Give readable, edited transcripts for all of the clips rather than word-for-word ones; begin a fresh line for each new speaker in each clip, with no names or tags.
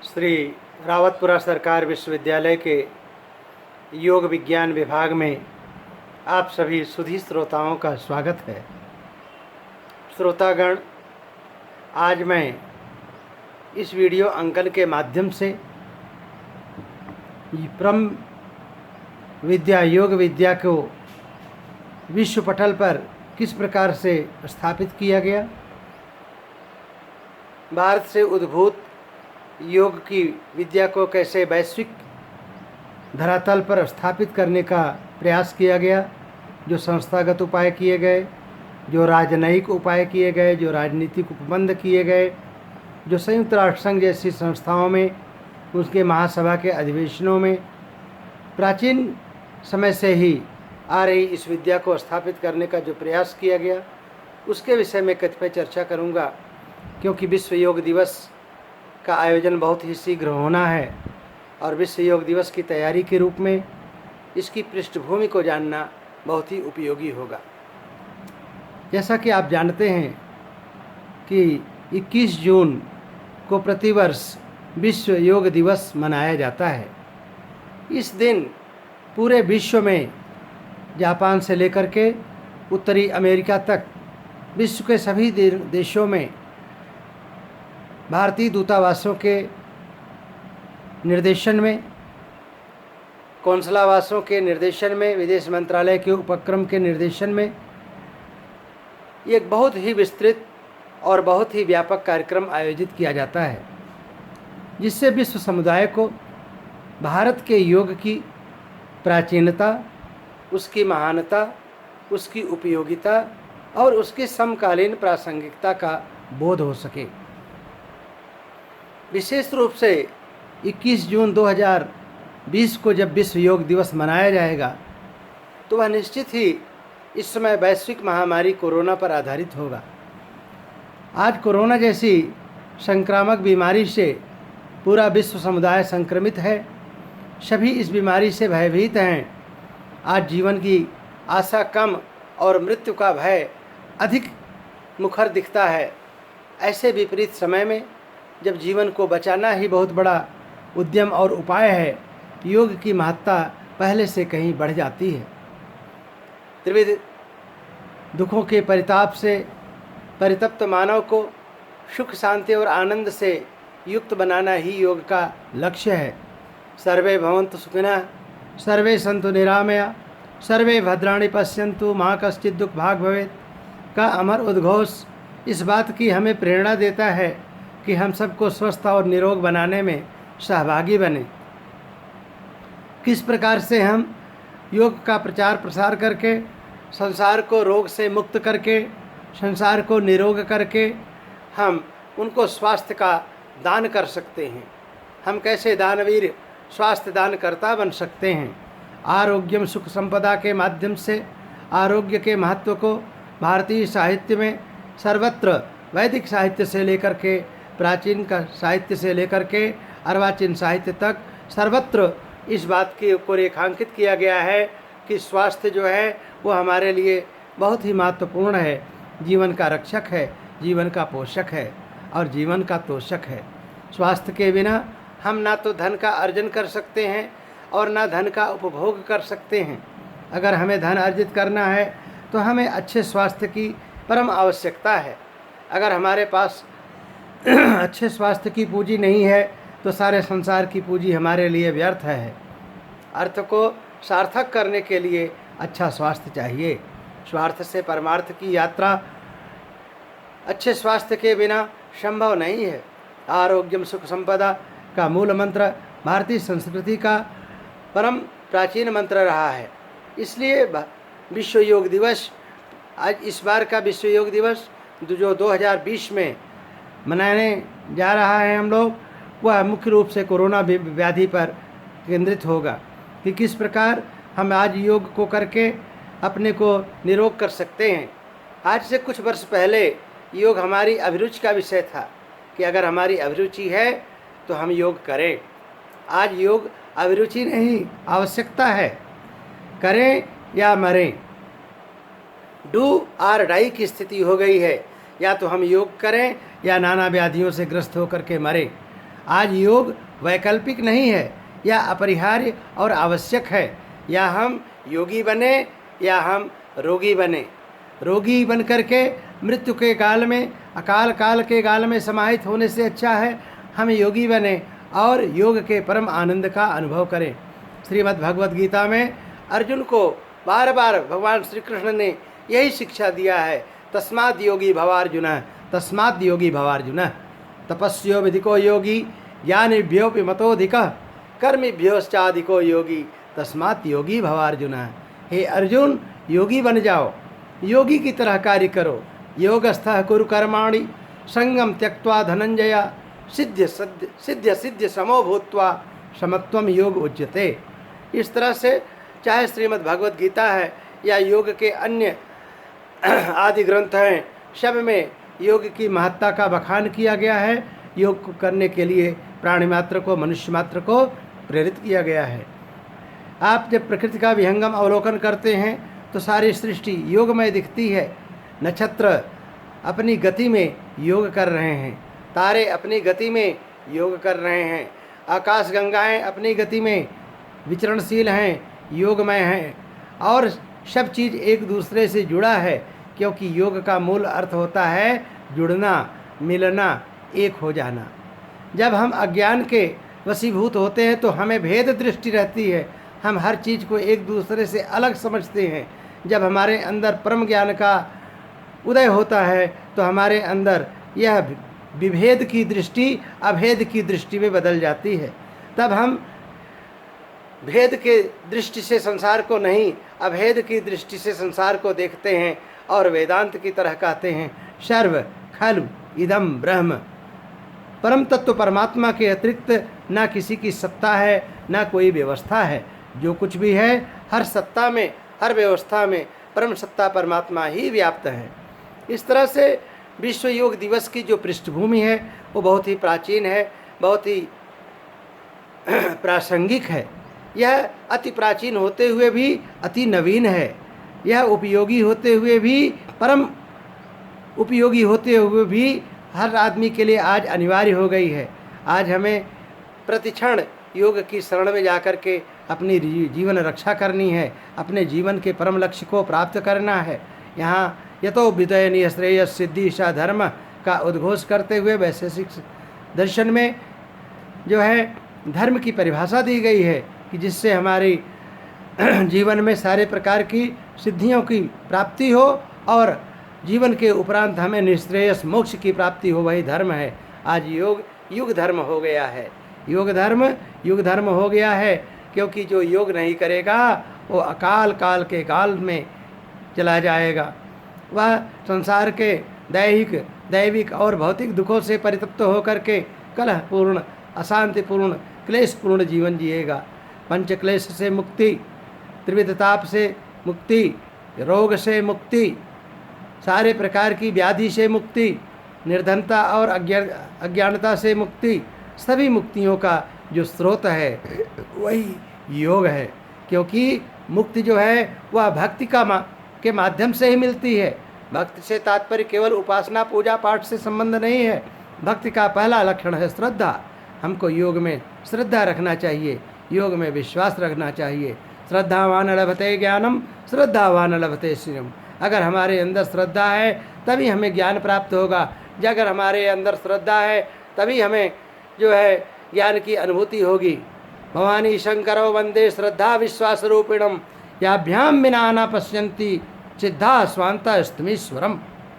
श्री रावतपुरा सरकार विश्वविद्यालय के योग विज्ञान विभाग में आप सभी सुधी श्रोताओं का स्वागत है। श्रोतागण, आज मैं इस वीडियो अंकन के माध्यम से ब्रह्म विद्या योग विद्या को विश्व पटल पर किस प्रकार से स्थापित किया गया, भारत से उद्भूत योग की विद्या को कैसे वैश्विक धरातल पर स्थापित करने का प्रयास किया गया, जो संस्थागत उपाय किए गए, जो राजनयिक उपाय किए गए, जो राजनीतिक उपबंध किए गए, जो संयुक्त राष्ट्र संघ जैसी संस्थाओं में, उसके महासभा के अधिवेशनों में प्राचीन समय से ही आ रही इस विद्या को स्थापित करने का जो प्रयास किया गया, उसके विषय में कतिपय चर्चा करूंगा। क्योंकि विश्व योग दिवस का आयोजन बहुत ही शीघ्र होना है और विश्व योग दिवस की तैयारी के रूप में इसकी पृष्ठभूमि को जानना बहुत ही उपयोगी होगा। जैसा कि आप जानते हैं कि 21 जून को प्रतिवर्ष विश्व योग दिवस मनाया जाता है। इस दिन पूरे विश्व में, जापान से लेकर के उत्तरी अमेरिका तक, विश्व के सभी देशों में भारतीय दूतावासों के निर्देशन में, कौंसलावासों के निर्देशन में, विदेश मंत्रालय के उपक्रम के निर्देशन में एक बहुत ही विस्तृत और बहुत ही व्यापक कार्यक्रम आयोजित किया जाता है, जिससे विश्व समुदाय को भारत के योग की प्राचीनता, उसकी महानता, उसकी उपयोगिता और उसकी समकालीन प्रासंगिकता का बोध हो सके। विशेष रूप से 21 जून 2020 को जब विश्व योग दिवस मनाया जाएगा, तो वह निश्चित ही इस समय वैश्विक महामारी कोरोना पर आधारित होगा। आज कोरोना जैसी संक्रामक बीमारी से पूरा विश्व समुदाय संक्रमित है। सभी इस बीमारी से भयभीत हैं। आज जीवन की आशा कम और मृत्यु का भय अधिक मुखर दिखता है। ऐसे विपरीत समय में, जब जीवन को बचाना ही बहुत बड़ा उद्यम और उपाय है, योग की महत्ता पहले से कहीं बढ़ जाती है। त्रिविध दुखों के परिताप से परितप्त मानव को सुख, शांति और आनंद से युक्त बनाना ही योग का लक्ष्य है। सर्वे भवन्तु सुखिनः, सर्वे सन्तु निरामया, सर्वे भद्राणि पश्यन्तु मा कश्चित् दुःख भाग् भवेत् का अमर उद्घोष इस बात की हमें प्रेरणा देता है कि हम सबको स्वस्थ और निरोग बनाने में सहभागी बने। किस प्रकार से हम योग का प्रचार प्रसार करके संसार को रोग से मुक्त करके, संसार को निरोग करके हम उनको स्वास्थ्य का दान कर सकते हैं। हम कैसे दानवीर, स्वास्थ्य दानकर्ता बन सकते हैं। आरोग्यम सुख संपदा के माध्यम से आरोग्य के महत्व को भारतीय साहित्य में सर्वत्र, वैदिक साहित्य से लेकर के प्राचीन का साहित्य से लेकर के अर्वाचीन साहित्य तक सर्वत्र इस बात को रेखांकित किया गया है कि स्वास्थ्य जो है वो हमारे लिए बहुत ही महत्वपूर्ण है। जीवन का रक्षक है, जीवन का पोषक है और जीवन का तोषक है। स्वास्थ्य के बिना हम ना तो धन का अर्जन कर सकते हैं और ना धन का उपभोग कर सकते हैं। अगर हमें धन अर्जित करना है तो हमें अच्छे स्वास्थ्य की परम आवश्यकता है। अगर हमारे पास अच्छे स्वास्थ्य की पूंजी नहीं है तो सारे संसार की पूंजी हमारे लिए व्यर्थ है। अर्थ को सार्थक करने के लिए अच्छा स्वास्थ्य चाहिए। स्वार्थ से परमार्थ की यात्रा अच्छे स्वास्थ्य के बिना संभव नहीं है। आरोग्यम सुख संपदा का मूल मंत्र भारतीय संस्कृति का परम प्राचीन मंत्र रहा है। इसलिए विश्व योग दिवस, आज इस बार का विश्व योग दिवस जो 2020 में मनाने जा रहा है हम लोग, वह मुख्य रूप से कोरोना व्याधि पर केंद्रित होगा कि किस प्रकार हम आज योग को करके अपने को निरोग कर सकते हैं। आज से कुछ वर्ष पहले योग हमारी अभिरुचि का विषय था कि अगर हमारी अभिरुचि है तो हम योग करें। आज योग अभिरुचि नहीं, आवश्यकता है। करें या मरें, डू आर डाई की स्थिति हो गई है। या तो हम योग करें या नाना व्याधियों से ग्रस्त होकर के मरें। आज योग वैकल्पिक नहीं है, यह अपरिहार्य और आवश्यक है। या हम योगी बने या हम रोगी बने। रोगी बन करके मृत्यु के काल में, अकाल काल के काल में समाहित होने से अच्छा है हम योगी बने और योग के परम आनंद का अनुभव करें। श्रीमद् भगवद गीता में अर्जुन को बार बार भगवान श्री कृष्ण ने यही शिक्षा दिया है, तस्माद् योगी भवार्जुन, तस्माद् योगी भवार्जुन। तपस्यो विधिको योगी ज्ञानिभ्योऽपि मतोऽधिकः कर्मिभ्योश्चाधिको योगी तस्मात् योगी भवार्जुन। हे अर्जुन, योगी बन जाओ, योगी की तरह कार्य करो। योगस्थः कुरु कर्माणि संगम त्यक्त्वा धनंजय सिद्ध सिद्ध समो भूत्वा समत्वम योग उच्यते। इस तरह से चाहे श्रीमद् भगवद गीता है या योग के अन्य आदि ग्रंथ हैं, सब में योग की महत्ता का बखान किया गया है। योग को करने के लिए प्राणी मात्र को, मनुष्य मात्र को प्रेरित किया गया है। आप जब प्रकृति का विहंगम अवलोकन करते हैं तो सारी सृष्टि योगमय दिखती है। नक्षत्र अपनी गति में योग कर रहे हैं, तारे अपनी गति में योग कर रहे हैं, आकाश गंगाएं अपनी गति में विचरणशील हैं, योगमय हैं, और सब चीज़ एक दूसरे से जुड़ा है, क्योंकि योग का मूल अर्थ होता है जुड़ना, मिलना, एक हो जाना। जब हम अज्ञान के वशीभूत होते हैं तो हमें भेद दृष्टि रहती है, हम हर चीज़ को एक दूसरे से अलग समझते हैं। जब हमारे अंदर परम ज्ञान का उदय होता है तो हमारे अंदर यह विभेद की दृष्टि अभेद की दृष्टि में बदल जाती है। तब हम भेद के दृष्टि से संसार को नहीं, अभेद की दृष्टि से संसार को देखते हैं और वेदांत की तरह कहते हैं सर्व खलु इदम ब्रह्म। परम तत्व परमात्मा के अतिरिक्त ना किसी की सत्ता है, ना कोई व्यवस्था है। जो कुछ भी है, हर सत्ता में, हर व्यवस्था में परम सत्ता परमात्मा ही व्याप्त है। इस तरह से विश्व योग दिवस की जो पृष्ठभूमि है वो बहुत ही प्राचीन है, बहुत ही प्रासंगिक है। यह अति प्राचीन होते हुए भी अति नवीन है। यह उपयोगी होते हुए भी, परम उपयोगी होते हुए भी हर आदमी के लिए आज अनिवार्य हो गई है। आज हमें प्रतिक्षण योग की शरण में जाकर के अपनी जीवन रक्षा करनी है, अपने जीवन के परम लक्ष्य को प्राप्त करना है। यहाँ यतो विदयनीय श्रेय सिद्धि सा धर्म का उद्घोष करते हुए वैशेषिक दर्शन में जो है धर्म की परिभाषा दी गई है कि जिससे हमारी जीवन में सारे प्रकार की सिद्धियों की प्राप्ति हो और जीवन के उपरांत हमें निश्रेयस मोक्ष की प्राप्ति हो, वही धर्म है। आज योग युग धर्म हो गया है। योग धर्म हो गया है क्योंकि जो योग नहीं करेगा वो अकाल काल के काल में चला जाएगा। वह संसार के दैविक और भौतिक दुखों से परितप्त होकर के कलहपूर्ण, अशांतिपूर्ण, क्लेशपूर्ण जीवन जिएगा। पंच क्लेश से मुक्ति, त्रिविध ताप से मुक्ति, रोग से मुक्ति, सारे प्रकार की व्याधि से मुक्ति, निर्धनता और अज्ञानता से मुक्ति, सभी मुक्तियों का जो स्रोत है वही योग है। क्योंकि मुक्ति जो है वह भक्ति के माध्यम से ही मिलती है। भक्ति से तात्पर्य केवल उपासना पूजा पाठ से संबंध नहीं है। भक्ति का पहला लक्षण है श्रद्धा। हमको योग में श्रद्धा रखना चाहिए, योग में विश्वास रखना चाहिए। श्रद्धावान लभते ज्ञानम, श्रद्धावान लभते श्रियम। अगर हमारे अंदर श्रद्धा है तभी हमें ज्ञान प्राप्त होगा। अगर हमारे अंदर श्रद्धा है तभी हमें जो है ज्ञान की अनुभूति होगी। भवानी शंकरो वंदे श्रद्धा विश्वास रूपिणम याभ्याम बिना न पश्यन्ति सिद्धा स्वांता स्तमीश्वरम।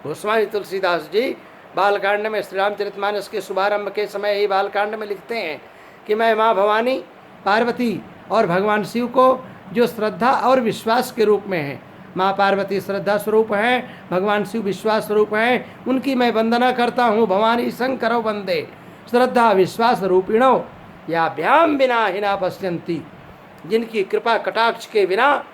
गोस्वामी तुलसीदास जी बालकांड में, श्री रामचरितमानस के शुभारंभ के समय ही बालकांड में लिखते हैं कि मैं माँ भवानी, पार्वती और भगवान शिव को जो श्रद्धा और विश्वास के रूप में है, माँ पार्वती श्रद्धा स्वरूप हैं, भगवान शिव विश्वास स्वरूप हैं, उनकी मैं वंदना करता हूँ। भवानी शंकरो वंदे श्रद्धा विश्वास रूपिणो याभ्याम बिना हिना पश्यन्ति। जिनकी कृपा कटाक्ष के बिना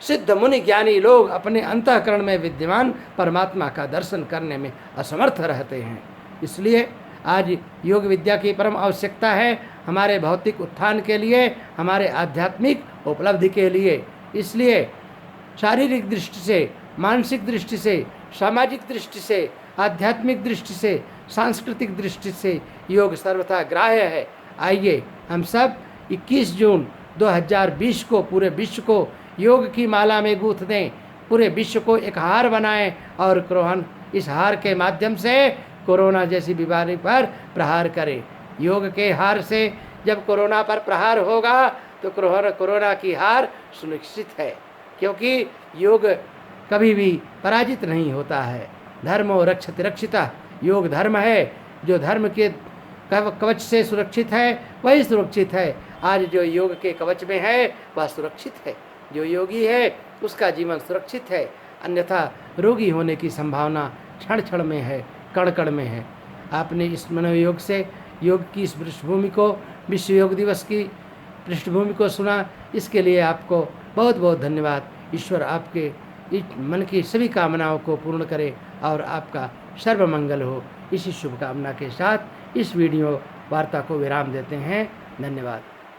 सिद्ध मुनि ज्ञानी लोग अपने अंतःकरण में विद्यमान परमात्मा का दर्शन करने में असमर्थ रहते हैं। इसलिए आज योग विद्या की परम आवश्यकता है हमारे भौतिक उत्थान के लिए, हमारे आध्यात्मिक उपलब्धि के लिए। इसलिए शारीरिक दृष्टि से, मानसिक दृष्टि से, सामाजिक दृष्टि से आध्यात्मिक दृष्टि से, सांस्कृतिक दृष्टि से योग सर्वथा ग्राह्य है। आइए हम सब 21 जून 2020 को पूरे विश्व को योग की माला में गूंथ दें, पूरे विश्व को एक हार बनाएं और इस हार के माध्यम से कोरोना जैसी बीमारी पर प्रहार करें। योग के हार से जब कोरोना पर प्रहार होगा तो कोरोना की हार सुनिश्चित है, क्योंकि योग कभी भी पराजित नहीं होता है। धर्मो रक्षति रक्षिता, योग धर्म है। जो धर्म के कवच से सुरक्षित है वही सुरक्षित है। आज जो योग के कवच में है वह सुरक्षित है। जो योगी है उसका जीवन सुरक्षित है, अन्यथा रोगी होने की संभावना क्षण क्षण में है, कण कण में है। आपने इस मनोयोग से योग की इस पृष्ठभूमि को, विश्व योग दिवस की पृष्ठभूमि को सुना, इसके लिए आपको बहुत बहुत धन्यवाद। ईश्वर आपके मन की सभी कामनाओं को पूर्ण करे और आपका सर्वमंगल हो। इसी शुभकामना के साथ इस वीडियो वार्ता को विराम देते हैं। धन्यवाद।